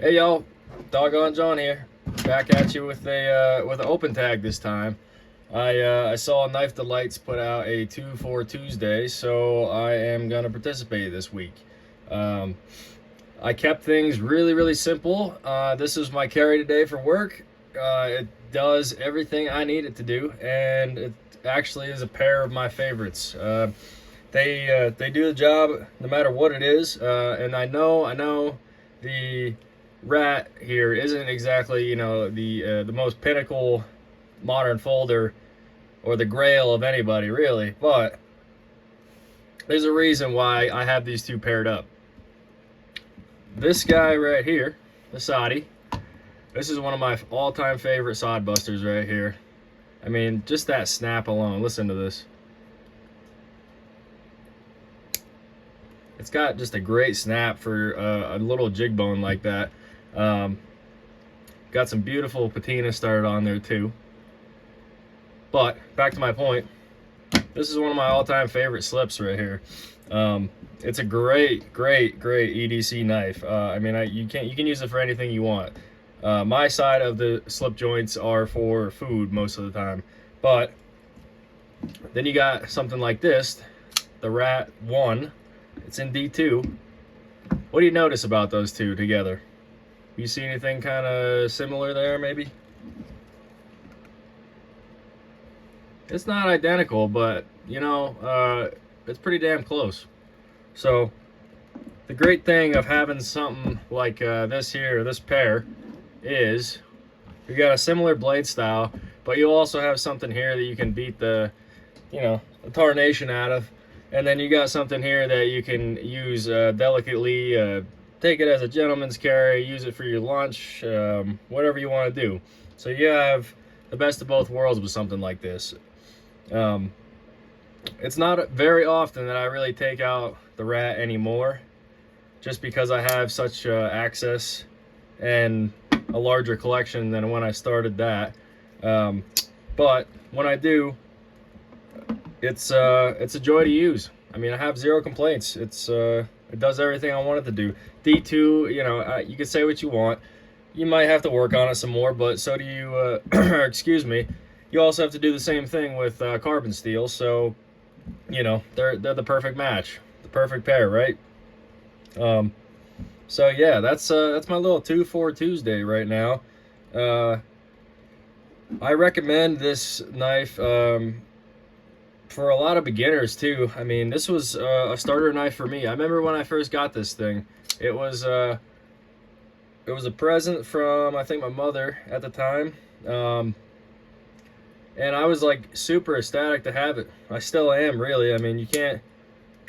Hey y'all, Doggone John here, back at you with an open tag this time. I saw Knife Delights put out a 2 for Tuesday, so I am gonna participate this week. Um, I kept things really simple. This is my carry today for work. It does everything I need it to do, and it actually is a pair of my favorites. They do the job no matter what it is, and I know the rat here isn't exactly the most pinnacle modern folder or the grail of anybody really, but there's a reason why I have these two paired up. This guy right here, the Sadi, this is one of my all-time favorite sod busters right here. I mean, just that snap alone. Listen to this. It's got just a great snap for a little jig bone like that. Um, got some beautiful patina started on there too. But back to my point, this is one of my all-time favorite slips right here. It's a great EDC knife. I mean, you can use it for anything you want. My side of the slip joints are for food most of the time, but then you got something like this, the Rat 1. It's in D2. What do you notice about those two together? You see anything kind of similar there, maybe? It's not identical, but, it's pretty damn close. So, the great thing of having something like this here, this pair, is you got a similar blade style, but you also have something here that you can beat the tarnation out of. And then you got something here that you can use delicately, take it as a gentleman's carry, use it for your lunch, whatever you want to do. So you have the best of both worlds with something like this. It's not very often that I really take out the Rat anymore, just because I have such access and a larger collection than when I started that. But when I do, it's a joy to use. I mean, I have zero complaints. It does everything I want it to do. D2, you can say what you want. You might have to work on it some more, but so do you. Excuse me. You also have to do the same thing with carbon steel. So, they're the perfect match, the perfect pair, right? So yeah, that's my little 2 for Tuesday right now. I recommend this knife. For a lot of beginners too. I mean, this was a starter knife for me. I remember when I first got this thing. It was a present from, I think, my mother at the time, and I was like super ecstatic to have it. I still am, really. I mean, you can't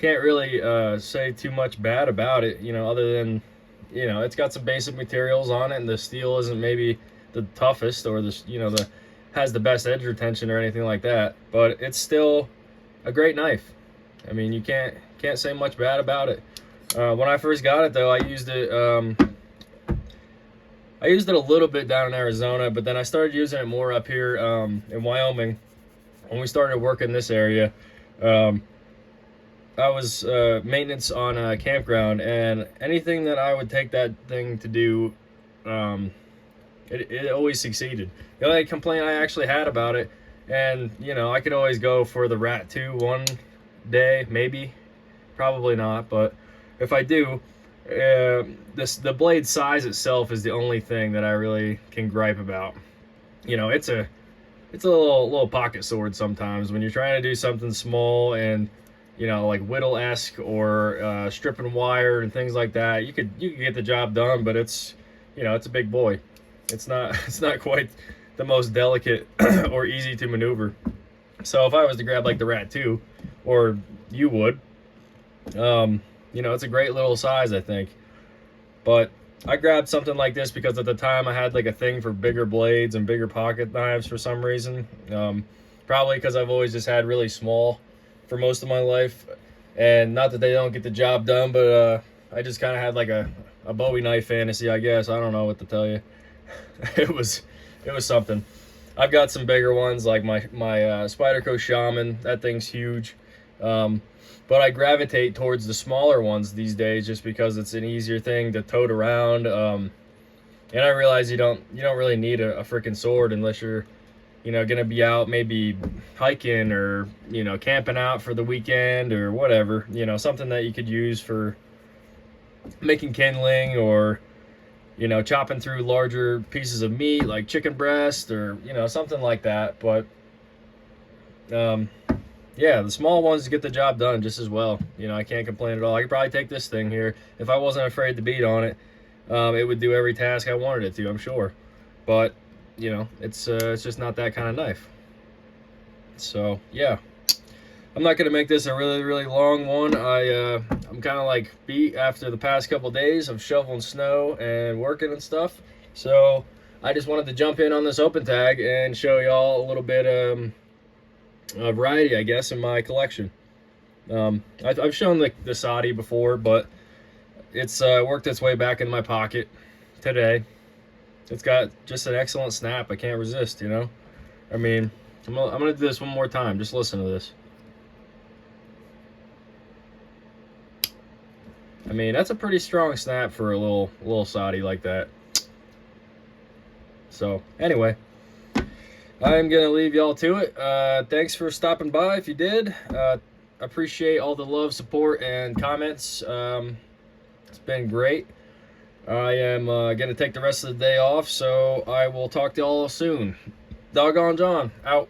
really say too much bad about it, other than it's got some basic materials on it, and the steel isn't maybe the toughest or the has the best edge retention or anything like that, but it's still a great knife. I mean, you can't say much bad about it. When I first got it, though, I used it a little bit down in Arizona, but then I started using it more up here in Wyoming. When we started working this area, I was maintenance on a campground, and anything that I would take that thing to do, it always succeeded. The only complaint I actually had about it, and I could always go for the Rat 2 one day, maybe, probably not, but if I do, the blade size itself is the only thing that I really can gripe about. It's a little pocket sword sometimes when you're trying to do something small and like whittle-esque or stripping wire and things like that. You could get the job done, but it's a big boy. It's not quite the most delicate or easy to maneuver. So if I was to grab like the Rat 2, or you would, it's a great little size, I think. But I grabbed something like this because at the time I had like a thing for bigger blades and bigger pocket knives for some reason. Probably because I've always just had really small for most of my life. And not that they don't get the job done, but I just kind of had like a Bowie knife fantasy, I guess. I don't know what to tell you. It was something. I've got some bigger ones like my Spyderco Shaman. That thing's huge. But I gravitate towards the smaller ones these days just because it's an easier thing to tote around. And I realize you don't really need a freaking sword unless you're, gonna be out maybe hiking or, camping out for the weekend or whatever. Something that you could use for making kindling, or chopping through larger pieces of meat like chicken breast, or something like that. But um, yeah, the small ones get the job done just as well. I can't complain at all. I could probably take this thing here if I wasn't afraid to beat on it. It would do every task I wanted it to, I'm sure. But it's just not that kind of knife. So yeah, I'm not gonna make this a really, really long one. I'm kind of like beat after the past couple days of shoveling snow and working and stuff. So I just wanted to jump in on this open tag and show y'all a little bit a variety, I guess, in my collection. I've shown the Sadi before, but it's worked its way back in my pocket today. It's got just an excellent snap. I can't resist, I mean, I'm gonna do this one more time. Just listen to this. I mean, that's a pretty strong snap for a little Sadi like that. So anyway, I'm gonna leave y'all to it. Thanks for stopping by if you did. Appreciate all the love, support, and comments. It's been great. I am gonna take the rest of the day off, so I will talk to y'all soon. Doggone John, out.